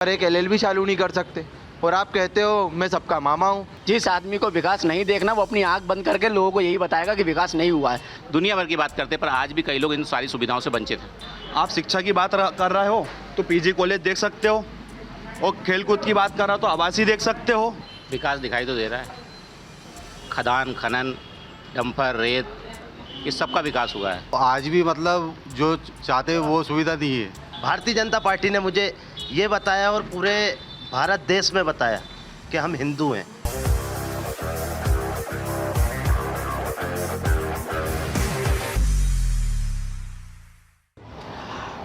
और एक LLB चालू नहीं कर सकते, और आप कहते हो मैं सबका मामा हूँ। जिस आदमी को विकास नहीं देखना वो अपनी आंख बंद करके लोगों को यही बताएगा कि विकास नहीं हुआ है। दुनिया भर की बात करते हैं, पर आज भी कई लोग इन सारी सुविधाओं से वंचित हैं। आप शिक्षा की बात कर रहे हो तो PG कॉलेज देख सकते हो, और खेलकूद की बात कर रहा हो तो आवासीय देख सकते हो। विकास दिखाई तो दे रहा है, खदान खनन डंपर रेत इस सब का विकास हुआ है। आज भी मतलब जो चाहते हैं वो सुविधा दी है। भारतीय जनता पार्टी ने मुझे ये बताया और पूरे भारत देश में बताया कि हम हिंदू हैं।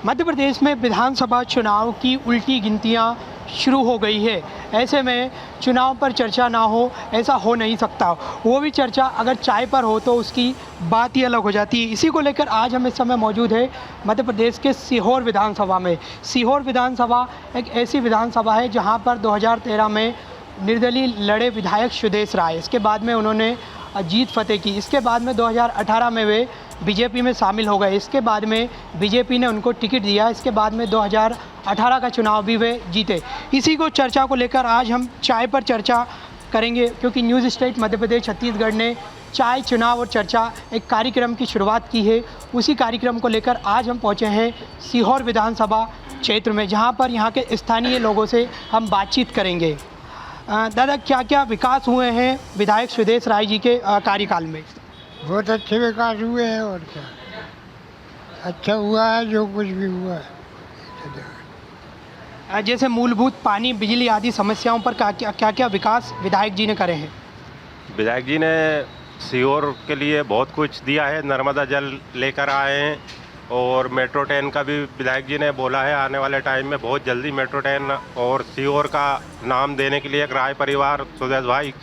मध्य प्रदेश में विधानसभा चुनाव की उल्टी गिनतियां शुरू हो गई है। ऐसे में चुनाव पर चर्चा ना हो ऐसा हो नहीं सकता। वो भी चर्चा अगर चाय पर हो तो उसकी बात ही अलग हो जाती है। इसी को लेकर आज हम इस समय मौजूद है मध्य प्रदेश के सीहोर विधानसभा में। सीहोर विधानसभा एक ऐसी विधानसभा है जहां पर 2013 में निर्दलीय लड़े विधायक सुदेश राय, इसके बाद में उन्होंने जीत फतेह की। इसके बाद में 2018 में वे बीजेपी में शामिल हो गए। इसके बाद में बीजेपी ने उनको टिकट दिया। इसके बाद में 2018 का चुनाव भी वे जीते। इसी को चर्चा को लेकर आज हम चाय पर चर्चा करेंगे, क्योंकि न्यूज़ स्टेट मध्य प्रदेश छत्तीसगढ़ ने चाय चुनाव और चर्चा एक कार्यक्रम की शुरुआत की है। उसी कार्यक्रम को लेकर आज हम पहुँचे हैं सीहोर विधानसभा क्षेत्र में, जहाँ पर यहाँ के स्थानीय लोगों से हम बातचीत करेंगे। दादा, क्या क्या विकास हुए हैं विधायक सुदेश राय जी के कार्यकाल में? बहुत अच्छे विकास हुए हैं, और क्या अच्छा हुआ है जो कुछ भी हुआ है। जैसे मूलभूत पानी बिजली आदि समस्याओं पर क्या क्या विकास विधायक जी ने करे हैं? विधायक जी ने सीहोर के लिए बहुत कुछ दिया है। नर्मदा जल लेकर आए हैं, और मेट्रो ट्रेन का भी विधायक जी ने बोला है आने वाले टाइम में बहुत जल्दी मेट्रो ट्रेन, और सीहोर का नाम देने के लिए एक राय परिवार सुदेश भाई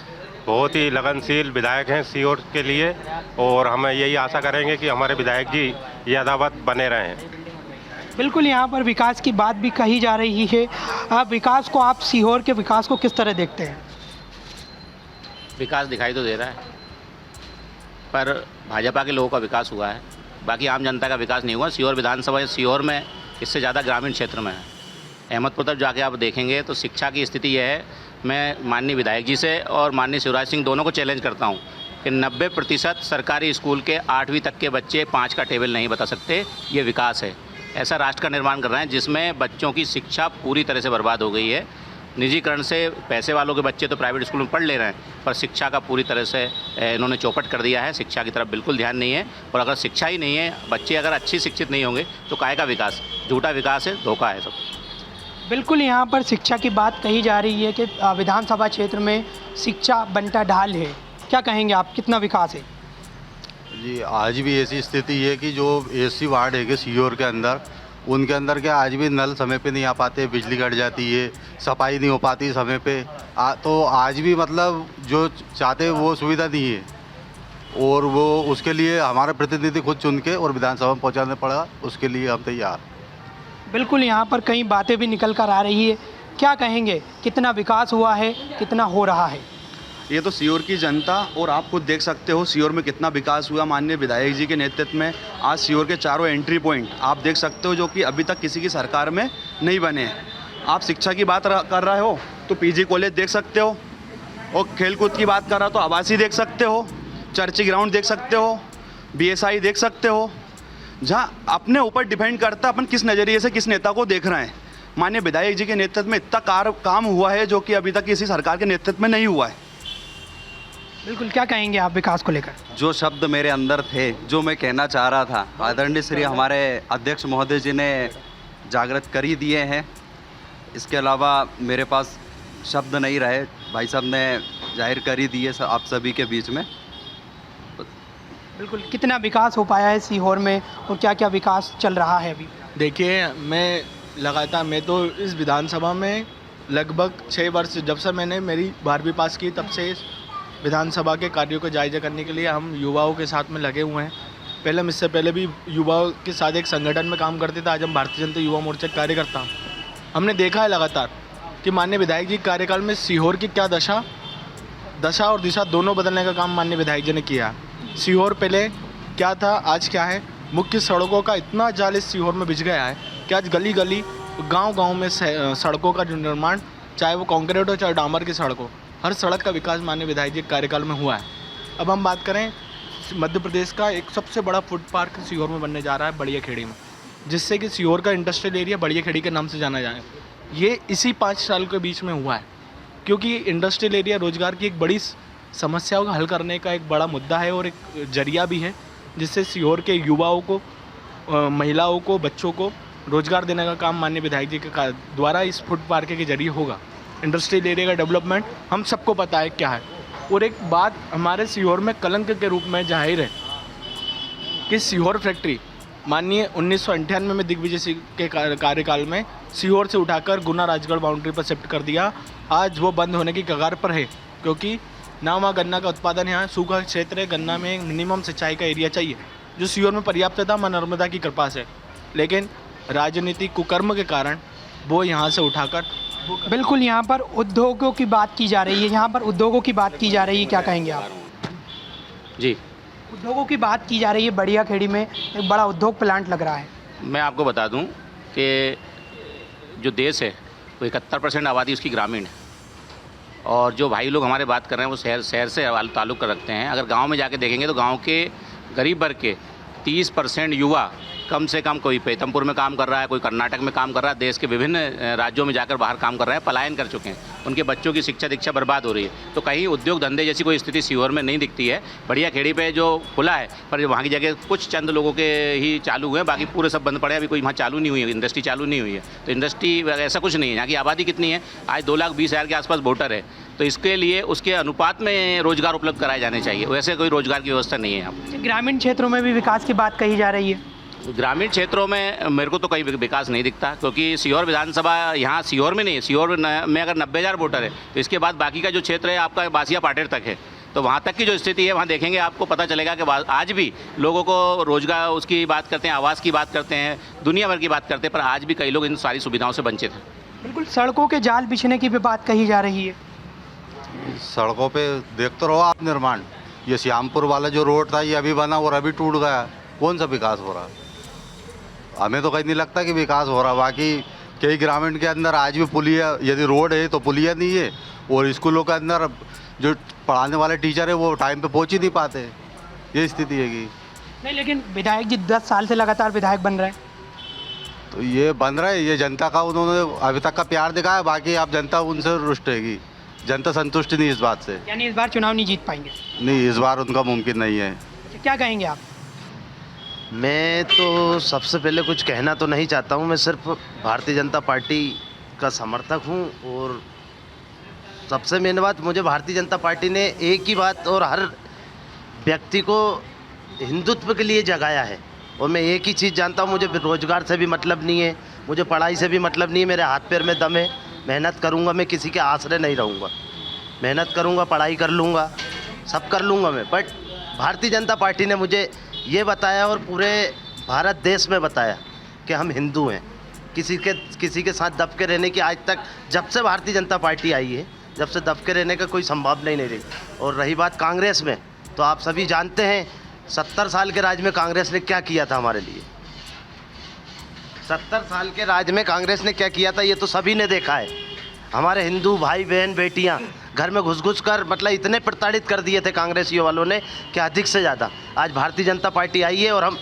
बहुत ही लगनशील विधायक हैं सीहोर के लिए, और हम यही आशा करेंगे कि हमारे विधायक जी यथावत बने रहें। बिल्कुल, यहाँ पर विकास की बात भी कही जा रही है। विकास को आप सीहोर के विकास को किस तरह देखते हैं? विकास दिखाई तो दे रहा है, पर भाजपा के लोगों का विकास हुआ है, बाकी आम जनता का विकास नहीं हुआ। सीहोर विधानसभा सीहोर में इससे ज़्यादा ग्रामीण क्षेत्र में है। अहमदपुर तक जाके आप देखेंगे तो शिक्षा की स्थिति यह है। मैं माननीय विधायक जी से और माननीय शिवराज सिंह दोनों को चैलेंज करता हूं कि 90% सरकारी स्कूल के 8वीं तक के बच्चे 5 का टेबल नहीं बता सकते। ये विकास है। ऐसा राष्ट्र का निर्माण कर रहे हैं जिसमें बच्चों की शिक्षा पूरी तरह से बर्बाद हो गई है। निजीकरण से पैसे वालों के बच्चे तो प्राइवेट स्कूल में पढ़ ले रहे हैं, पर शिक्षा का पूरी तरह से इन्होंने चौपट कर दिया है। शिक्षा की तरफ बिल्कुल ध्यान नहीं है, और अगर शिक्षा ही नहीं है, बच्चे अगर अच्छी शिक्षित नहीं होंगे तो काहे का विकास? झूठा विकास है, धोखा है सब। बिल्कुल, यहाँ पर शिक्षा की बात कही जा रही है कि विधानसभा क्षेत्र में शिक्षा बंटा ढाल है। क्या कहेंगे आप, कितना विकास है? जी, आज भी ऐसी स्थिति है कि जो SC वार्ड है कि सीहोर के अंदर, उनके अंदर क्या आज भी नल समय पे नहीं आ पाते, बिजली कट जाती है, सफाई नहीं हो पाती समय पे। तो आज भी मतलब जो चाहते हैं वो सुविधा दी है, और वो उसके लिए हमारे प्रतिनिधि खुद चुन के और विधानसभा में पहुँचाने पड़ा, उसके लिए हम तैयार। बिल्कुल, यहाँ पर कई बातें भी निकल कर आ रही है। क्या कहेंगे, कितना विकास हुआ है, कितना हो रहा है? ये तो सीहोर की जनता और आप खुद देख सकते हो सीहोर में कितना विकास हुआ माननीय विधायक जी के नेतृत्व में। आज सीहोर के चारों एंट्री पॉइंट आप देख सकते हो, जो कि अभी तक किसी की सरकार में नहीं बने हैं। आप शिक्षा की बात कर रहे हो तो PG कॉलेज देख सकते हो, और खेलकूद की बात कर रहा हो तो आवासीय देख सकते हो, चर्ची ग्राउंड देख सकते हो, BSI देख सकते हो। जहाँ अपने ऊपर डिपेंड करता है अपन किस नज़रिए से किस नेता को देख रहे हैं। माननीय विधायक जी के नेतृत्व में इतना काम हुआ है जो कि अभी तक किसी सरकार के नेतृत्व में नहीं हुआ है। बिल्कुल, क्या कहेंगे आप विकास को लेकर? जो शब्द मेरे अंदर थे, जो मैं कहना चाह रहा था, आदरणीय श्री हमारे अध्यक्ष महोदय जी ने जागृत कर ही दिए हैं। इसके अलावा मेरे पास शब्द नहीं रहे, भाई साहब ने जाहिर कर ही दिए आप सभी के बीच में। बिल्कुल, कितना विकास हो पाया है सीहोर में, और क्या क्या विकास चल रहा है अभी? देखिए, मैं तो इस विधानसभा में लगभग 6 वर्ष, जब से मैंने मेरी 12वीं पास की तब से विधानसभा के कार्यों को जायजा करने के लिए हम युवाओं के साथ में लगे हुए हैं। पहले इससे पहले भी युवाओं के साथ एक संगठन में काम करते थे। आज हम भारतीय जनता युवा मोर्चा के कार्यकर्ता हैं। हमने देखा है लगातार कि माननीय विधायक जी के कार्यकाल में सीहोर की क्या दशा और दिशा दोनों बदलने का काम माननीय विधायक जी ने किया। सीहोर पहले क्या था, आज क्या है। मुख्य सड़कों का इतना जाल इस सीहोर में बिछ गया है कि आज गली गली गांव-गांव में सड़कों का जो निर्माण, चाहे वो कंक्रीट हो चाहे डामर की सड़क हो, हर सड़क का विकास माननीय विधायक जी के कार्यकाल में हुआ है। अब हम बात करें मध्य प्रदेश का एक सबसे बड़ा फूड पार्क सीहोर में बनने जा रहा है बड़िया खेड़ी में, जिससे कि सीहोर का इंडस्ट्रियल एरिया बड़िया खेड़ी के नाम से जाना जाए। ये इसी 5 साल के बीच में हुआ है, क्योंकि इंडस्ट्रियल एरिया रोजगार की एक बड़ी समस्याओं का हल करने का एक बड़ा मुद्दा है और एक जरिया भी है, जिससे सीहोर के युवाओं को, महिलाओं को, बच्चों को रोजगार देने का काम माननीय विधायक जी के द्वारा इस फूड पार्क के जरिए होगा। इंडस्ट्रियल एरिया का डेवलपमेंट हम सबको पता है क्या है। और एक बात हमारे सीहोर में कलंक के रूप में जाहिर है कि सीहोर फैक्ट्री माननीय 1998 में दिग्विजय सिंह के कार्यकाल में सीहोर से उठाकर गुना राजगढ़ बाउंड्री पर शिफ्ट कर दिया। आज वो बंद होने की कगार पर है, क्योंकि ना वहाँ गन्ना का उत्पादन, यहाँ सूखा क्षेत्र है, गन्ना में मिनिमम सिंचाई का एरिया चाहिए जो सीहोर में पर्याप्त था मां नर्मदा की कृपा से, लेकिन राजनीतिक कुकर्म के कारण वो यहाँ से उठाकर बिल्कुल यहाँ पर उद्योगों की बात की जा रही है, यहाँ पर उद्योगों की बात की जा रही है, क्या कहेंगे आप? जी, उद्योगों की बात की जा रही है, बढ़िया खेड़ी में एक बड़ा उद्योग प्लांट लग रहा है। मैं आपको बता दूं कि जो देश है वो 71% आबादी उसकी ग्रामीण है, और जो भाई लोग हमारे बात कर रहे हैं वो शहर से ताल्लुक़ रखते हैं। अगर गांव में जाके देखेंगे तो गांव के गरीब वर्ग के 30% युवा कम से कम कोई पीतमपुर में काम कर रहा है, कोई कर्नाटक में काम कर रहा है, देश के विभिन्न राज्यों में जाकर बाहर काम कर रहे हैं, पलायन कर चुके हैं, उनके बच्चों की शिक्षा दीक्षा बर्बाद हो रही है। तो कहीं उद्योग धंधे जैसी कोई स्थिति सीहोर में नहीं दिखती है। बढ़िया खेड़ी पे जो खुला है, पर वहाँ की जगह कुछ चंद लोगों के ही चालू हुए हैं, बाकी पूरे सब बंद पड़े हैं। अभी कोई वहाँ चालू नहीं हुई है, इंडस्ट्री चालू नहीं हुई है। तो इंडस्ट्री ऐसा कुछ नहीं है। यहाँ की आबादी कितनी है? आज 2,20,000 के आसपास वोटर है, तो इसके लिए उसके अनुपात में रोजगार उपलब्ध कराए जाने चाहिए। वैसे कोई रोजगार की व्यवस्था नहीं है यहाँ पर। ग्रामीण क्षेत्रों में भी विकास की बात कही जा रही है। ग्रामीण क्षेत्रों में मेरे को तो कहीं विकास नहीं दिखता, क्योंकि सीहोर विधानसभा यहाँ सीहोर में नहीं है। सीहोर में अगर 90,000 वोटर है तो इसके बाद बाकी का जो क्षेत्र है आपका बासिया पाटेर तक है, तो वहाँ तक की जो स्थिति है वहाँ देखेंगे आपको पता चलेगा कि आज भी लोगों को रोजगार उसकी बात करते हैं, आवास की बात करते हैं, दुनिया भर की बात करते हैं, पर आज भी कई लोग इन सारी सुविधाओं से वंचित हैं। बिल्कुल, सड़कों के जाल बिछने की भी बात कही जा रही है। सड़कों पे देखते रहो आप निर्माण, ये श्यामपुर वाला जो रोड था ये अभी बना और अभी टूट गया, कौन सा विकास हो रहा? हमें तो कहीं नहीं लगता कि विकास हो रहा। बाकी कई ग्रामीण के अंदर आज भी पुलिया, यदि रोड है तो पुलिया नहीं है, और स्कूलों के अंदर जो पढ़ाने वाले टीचर है वो टाइम पे पहुंच ही नहीं पाते। ये स्थिति है कि नहीं, लेकिन विधायक जी 10 साल से लगातार विधायक बन रहे हैं, तो ये बन रहा है, ये जनता का उन्होंने अभी तक का प्यार दिखाया। बाकी आप जनता उनसे रुष्ट रहेगी, जनता संतुष्ट नहीं इस बात से। यानी इस बार चुनाव नहीं जीत पाएंगे? नहीं, इस बार उनका मुमकिन नहीं है। क्या कहेंगे आप? मैं तो सबसे पहले कुछ कहना तो नहीं चाहता हूँ। मैं सिर्फ भारतीय जनता पार्टी का समर्थक हूँ, और सबसे मेन बात, मुझे भारतीय जनता पार्टी ने एक ही बात और हर व्यक्ति को हिंदुत्व के लिए जगाया है। और मैं एक ही चीज़ जानता हूँ, मुझे रोज़गार से भी मतलब नहीं है, मुझे पढ़ाई से भी मतलब नहीं है। मेरे हाथ पैर में दम है, मेहनत करूँगा, मैं किसी के आश्रय नहीं रहूँगा, मेहनत करूँगा, पढ़ाई कर लूँगा, सब कर लूँगा मैं। बट भारतीय जनता पार्टी ने मुझे ये बताया और पूरे भारत देश में बताया कि हम हिंदू हैं। किसी के साथ दब के रहने की आज तक, जब से भारतीय जनता पार्टी आई है, जब से दब के रहने का कोई संभावना ही नहीं रही। और रही बात कांग्रेस में, तो आप सभी जानते हैं 70 साल के राज में कांग्रेस ने क्या किया था हमारे लिए। 70 साल के राज में कांग्रेस ने क्या किया था ये तो सभी ने देखा है। हमारे हिंदू भाई बहन बेटियां घर में घुस कर मतलब इतने प्रताड़ित कर दिए थे कांग्रेसियों वालों ने कि अधिक से ज़्यादा। आज भारतीय जनता पार्टी आई है और हम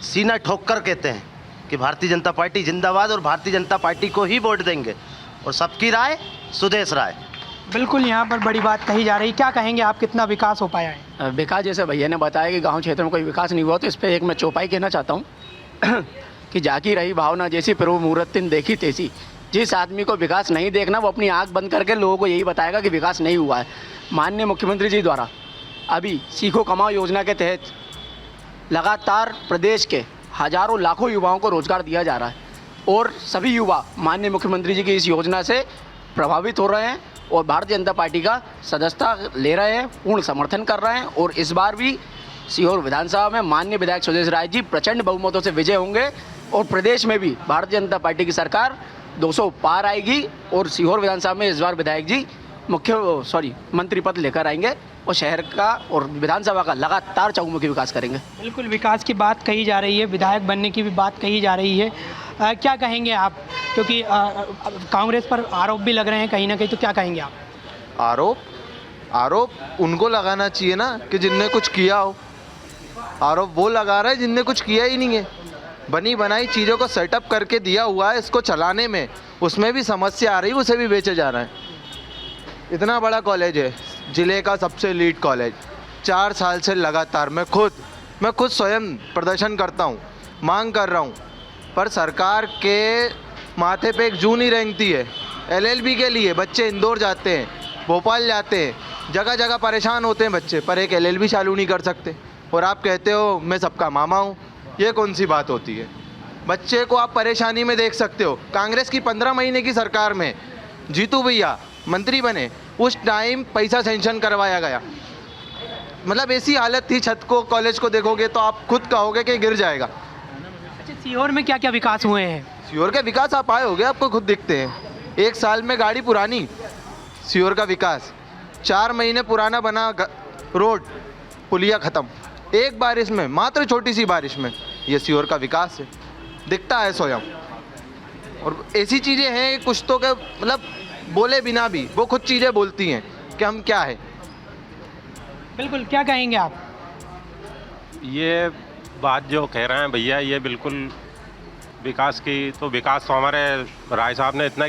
सीना ठोक कर कहते हैं कि भारतीय जनता पार्टी जिंदाबाद, और भारतीय जनता पार्टी को ही वोट देंगे। और सबकी राय सुदेश राय। बिल्कुल, यहाँ पर बड़ी बात कही जा रही, क्या कहेंगे आप, कितना विकास हो पाया है? विकास जैसे भैया ने बताया कि गांव क्षेत्र में कोई विकास नहीं हुआ, तो इस पर एक मैं चौपाई कहना चाहता हूँ कि जाकी रही भावना जैसी प्रभु मूर्तिन देखी तैसी। जिस आदमी को विकास नहीं देखना वो अपनी आंख बंद करके लोगों को यही बताएगा कि विकास नहीं हुआ है। माननीय मुख्यमंत्री जी द्वारा अभी सीखो कमाओ योजना के तहत लगातार प्रदेश के हजारों लाखों युवाओं को रोजगार दिया जा रहा है, और सभी युवा माननीय मुख्यमंत्री जी की इस योजना से प्रभावित हो रहे हैं और भारतीय जनता पार्टी का सदस्यता ले रहे हैं, पूर्ण समर्थन कर रहे हैं। और इस बार भी सीहोर विधानसभा में माननीय विधायक सुदेश राय जी प्रचंड बहुमतों से विजय होंगे, और प्रदेश में भी भारतीय जनता पार्टी की सरकार 200 पार आएगी, और सीहोर विधानसभा में इस बार विधायक जी मंत्री पद लेकर आएंगे, और शहर का और विधानसभा का लगातार चहुमुखी विकास करेंगे। बिल्कुल, विकास की बात कही जा रही है, विधायक बनने की भी बात कही जा रही है। क्या कहेंगे आप, क्योंकि कांग्रेस पर आरोप भी लग रहे हैं कहीं ना कहीं, तो क्या कहेंगे आप? आरोप उनको लगाना चाहिए ना कि जिनने कुछ किया हो। आरोप वो लगा रहे हैं जिनने कुछ किया ही नहीं है। बनी बनाई चीज़ों को सेटअप करके दिया हुआ है, इसको चलाने में उसमें भी समस्या आ रही है, उसे भी बेचे जा रहे हैं। इतना बड़ा कॉलेज है, ज़िले का सबसे लीड कॉलेज, 4 साल से लगातार मैं खुद स्वयं प्रदर्शन करता हूँ, मांग कर रहा हूँ, पर सरकार के माथे पे एक जू नहीं रेंगती है। LLB के लिए बच्चे इंदौर जाते हैं, भोपाल जाते हैं, जगह जगह परेशान होते हैं बच्चे, पर एक LLB चालू नहीं कर सकते। और आप कहते हो मैं सबका मामा हूँ, ये कौन सी बात होती है? बच्चे को आप परेशानी में देख सकते हो। कांग्रेस की 15 महीने की सरकार में जीतू भैया मंत्री बने, उस टाइम पैसा सेंक्शन करवाया गया, मतलब ऐसी हालत थी, छत को कॉलेज को देखोगे तो आप खुद कहोगे कि गिर जाएगा। अच्छा, सीहोर में क्या क्या विकास हुए हैं? सीहोर के विकास आप आए होगे, आपको खुद दिखते हैं। 1 साल में गाड़ी पुरानी, सीहोर का विकास। 4 महीने पुराना बना रोड, पुलिया ख़त्म, एक बारिश में, मात्र छोटी सी बारिश में। ये सीहोर का विकास है, दिखता है स्वयं। और ऐसी चीज़ें हैं कुछ तो के मतलब बोले बिना भी वो खुद चीज़ें बोलती हैं कि हम क्या है। बिल्कुल, क्या कहेंगे आप? ये बात जो कह रहे हैं भैया, ये बिल्कुल विकास की, तो विकास तो हमारे राय साहब ने इतना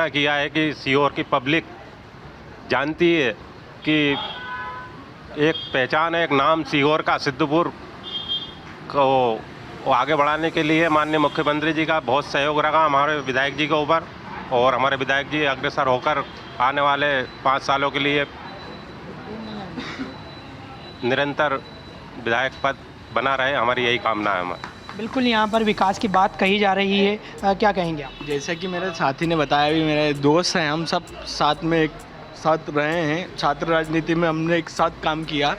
किया है कि सीहोर की पब्लिक जानती है कि एक पहचान है, एक नाम सीहोर का, सिद्धपुर को आगे बढ़ाने के लिए माननीय मुख्यमंत्री जी का बहुत सहयोग रहा हमारे विधायक जी के ऊपर, और हमारे विधायक जी अग्रसर होकर आने वाले 5 सालों के लिए निरंतर विधायक पद बना रहे, हमारी यही कामना है हमारी। बिल्कुल, यहाँ पर विकास की बात कही जा रही है, क्या कहेंगे आप? जैसे कि मेरे साथी ने बताया, भी मेरे दोस्त हैं, हम सब साथ में एक साथ रहे हैं, छात्र राजनीति में हमने एक साथ काम किया।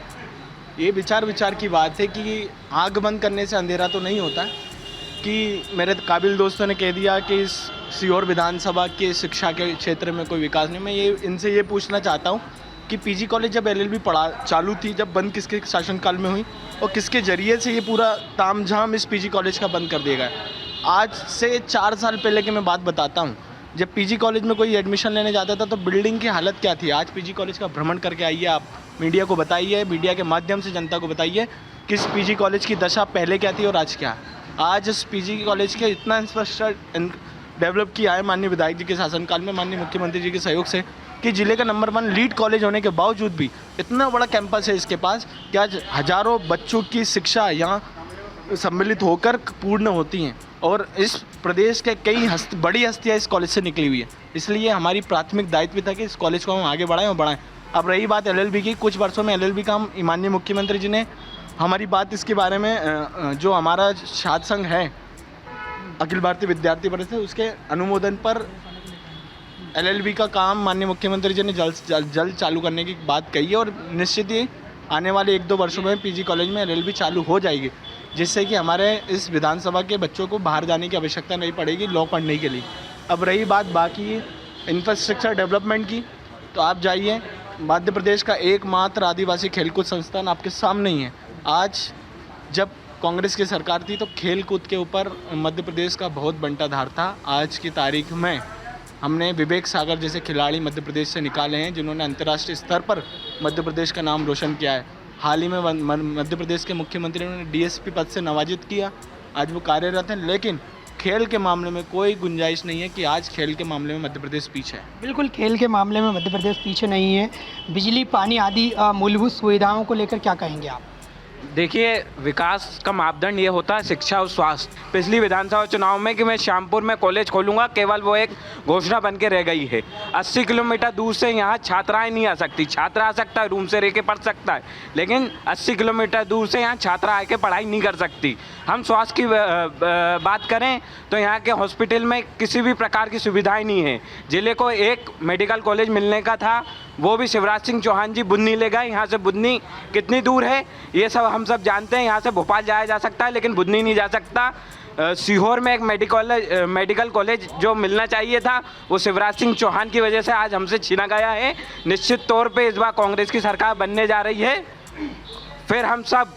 ये विचार की बात है कि आग बंद करने से अंधेरा तो नहीं होता, कि मेरे काबिल दोस्तों ने कह दिया कि इस सीहोर विधानसभा के शिक्षा के क्षेत्र में कोई विकास नहीं। मैं इनसे ये पूछना चाहता हूँ कि पीजी कॉलेज जब LLB चालू थी, जब बंद किसके शासनकाल में हुई और किसके ज़रिए से ये पूरा तामझाम इस पीजी कॉलेज का बंद कर दिया गया? आज से 4 साल पहले की मैं बात बताता हूँ, जब पीजी कॉलेज में कोई एडमिशन लेने जाता था तो बिल्डिंग की हालत क्या थी। आज पीजी कॉलेज का भ्रमण करके आइए, आप मीडिया को बताइए, मीडिया के माध्यम से जनता को बताइए कि इस पीजी कॉलेज की दशा पहले क्या थी और आज क्या है। आज इस पीजी कॉलेज के इतना इंफ्रास्ट्रक्चर डेवलप किया है माननीय विधायक जी के शासनकाल में, माननीय मुख्यमंत्री जी के सहयोग से, कि ज़िले का नंबर 1 लीड कॉलेज होने के बावजूद भी इतना बड़ा कैंपस है इसके पास कि आज हज़ारों बच्चों की शिक्षा यहाँ सम्मिलित होकर पूर्ण होती हैं। और इस प्रदेश के कई बड़ी हस्तियाँ इस कॉलेज से निकली हुई है। इसलिए हमारी प्राथमिक दायित्व था कि इस कॉलेज को हम आगे बढ़ाएं और बढ़ाएं। अब रही बात LLB की, कुछ वर्षों में LLB का हम माननीय मुख्यमंत्री जी ने हमारी बात इसके बारे में, जो हमारा छात्र संघ है अखिल भारतीय विद्यार्थी परिषद, उसके अनुमोदन पर LLB का काम माननीय मुख्यमंत्री जी ने जल्द चालू करने की बात कही है। और निश्चित ही आने वाले 1-2 वर्षों में पीजी कॉलेज में LLB चालू हो जाएगी, जिससे कि हमारे इस विधानसभा के बच्चों को बाहर जाने की आवश्यकता नहीं पड़ेगी लॉ पढ़ने के लिए। अब रही बात बाकी इंफ्रास्ट्रक्चर डेवलपमेंट की, तो आप जाइए, मध्य प्रदेश का एकमात्र आदिवासी खेलकूद संस्थान आपके सामने ही है। आज जब कांग्रेस की सरकार थी तो खेल कूद के ऊपर मध्य प्रदेश का बहुत बंटाधार था। आज की तारीख में हमने विवेक सागर जैसे खिलाड़ी मध्य प्रदेश से निकाले हैं, जिन्होंने अंतर्राष्ट्रीय स्तर पर मध्य प्रदेश का नाम रोशन किया है। हाल ही में मध्य प्रदेश के मुख्यमंत्री ने DSP पद से नवाजित किया, आज वो कार्यरत हैं। लेकिन खेल के मामले में कोई गुंजाइश नहीं है कि आज खेल के मामले में मध्य प्रदेश पीछे है। बिल्कुल, खेल के मामले में मध्य प्रदेश पीछे नहीं है। बिजली, पानी आदि मूलभूत सुविधाओं को लेकर क्या कहेंगे आप? देखिए, विकास का मापदंड ये होता है शिक्षा और स्वास्थ्य। पिछली विधानसभा चुनाव में कि मैं श्यामपुर में कॉलेज खोलूंगा, केवल वो एक घोषणा बन के रह गई है। 80 किलोमीटर दूर से यहाँ छात्राएं नहीं आ सकती। छात्र आ सकता है, रूम से रह के पढ़ सकता है, लेकिन 80 किलोमीटर दूर से यहाँ छात्रा आके पढ़ाई नहीं कर सकती। हम स्वास्थ्य की बात करें तो यहाँ के हॉस्पिटल में किसी भी प्रकार की सुविधाएँ नहीं है। जिले को एक मेडिकल कॉलेज मिलने का था, वो भी शिवराज सिंह चौहान जी बुधनी ले गए। यहाँ से बुधनी कितनी दूर है ये सब हम सब जानते हैं। यहाँ से भोपाल जाया जा सकता है, लेकिन बुधनी नहीं जा सकता। सीहोर में एक मेडिकल कॉलेज जो मिलना चाहिए था, वो शिवराज सिंह चौहान की वजह से आज हमसे छीना गया है। निश्चित तौर पे इस बार कांग्रेस की सरकार बनने जा रही है, फिर हम सब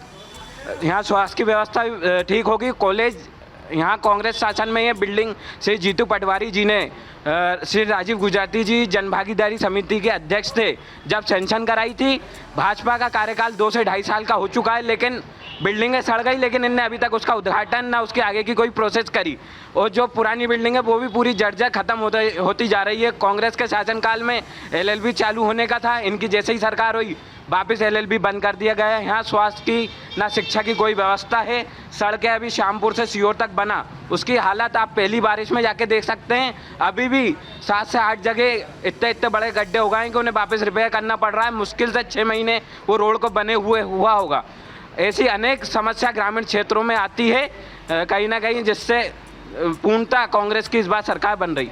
यहाँ स्वास्थ्य की व्यवस्था ठीक होगी। कॉलेज यहाँ कांग्रेस शासन में ये बिल्डिंग श्री जीतू पटवारी जी ने श्री राजीव गुजराती जी जनभागीदारी समिति के अध्यक्ष थे जब सेंक्शन कराई थी। भाजपा का कार्यकाल 2 से 2.5 साल का हो चुका है, लेकिन बिल्डिंगें सड़ गई, लेकिन इनने अभी तक उसका उद्घाटन ना उसके आगे की कोई प्रोसेस करी। और जो पुरानी बिल्डिंग है वो भी पूरी जर्जर ख़त्म होती जा रही है। कांग्रेस के शासनकाल में LLB चालू होने का था, इनकी जैसे ही सरकार हुई वापस LLB बंद कर दिया गया है। यहाँ स्वास्थ्य की ना शिक्षा की कोई व्यवस्था है। सड़कें अभी श्यामपुर से सीहोर तक बना, उसकी हालत आप पहली बारिश में जाके देख सकते हैं। अभी भी 7 से 8 जगह इतने बड़े गड्ढे हो गए हैं कि उन्हें वापस रिपेयर करना पड़ रहा है। मुश्किल से 6 महीने वो रोड को बने हुआ होगा। ऐसी अनेक समस्या ग्रामीण क्षेत्रों में आती है कहीं ना कहीं, जिससे पूर्णतः कांग्रेस की इस बार सरकार बन रही।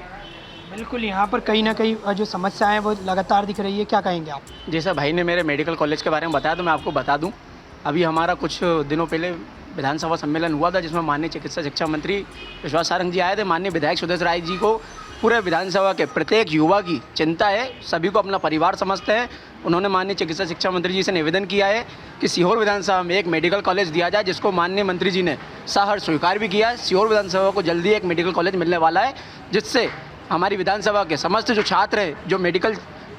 बिल्कुल, यहाँ पर कहीं ना कहीं जो समस्या है वो लगातार दिख रही है। क्या कहेंगे आप? जैसा भाई ने मेरे मेडिकल कॉलेज के बारे में बताया तो मैं आपको बता दूं, अभी हमारा कुछ दिनों पहले विधानसभा सम्मेलन हुआ था जिसमें माननीय चिकित्सा शिक्षा मंत्री विश्वास सारंग जी आए थे। माननीय विधायक सुदेश राय जी को पूरे विधानसभा के प्रत्येक युवा की चिंता है, सभी को अपना परिवार समझते हैं। उन्होंने माननीय चिकित्सा शिक्षा मंत्री जी से निवेदन किया है कि सीहोर विधानसभा में एक मेडिकल कॉलेज दिया जाए, जिसको माननीय मंत्री जी ने सहर्ष स्वीकार भी किया है। सीहोर विधानसभा को जल्दी एक मेडिकल कॉलेज मिलने वाला है, जिससे हमारी विधानसभा के समस्त जो छात्र हैं जो मेडिकल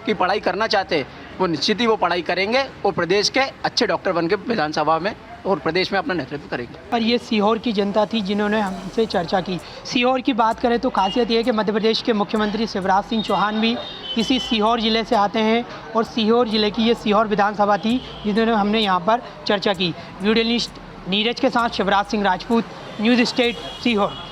की पढ़ाई करना चाहते हैं वो निश्चित ही वो पढ़ाई करेंगे और प्रदेश के अच्छे डॉक्टर बन के विधानसभा में और प्रदेश में अपना नेतृत्व करेंगे। और ये सीहोर की जनता थी जिन्होंने हमसे चर्चा की। सीहोर की बात करें तो खासियत ये है कि मध्य प्रदेश के मुख्यमंत्री शिवराज सिंह चौहान भी इसी सीहोर ज़िले से आते हैं और सीहोर ज़िले की ये सीहोर विधानसभा थी जिन्होंने हमने यहाँ पर चर्चा की। वीडियो जर्नलिस्ट नीरज के साथ शिवराज सिंह राजपूत, न्यूज़ स्टेट सीहोर।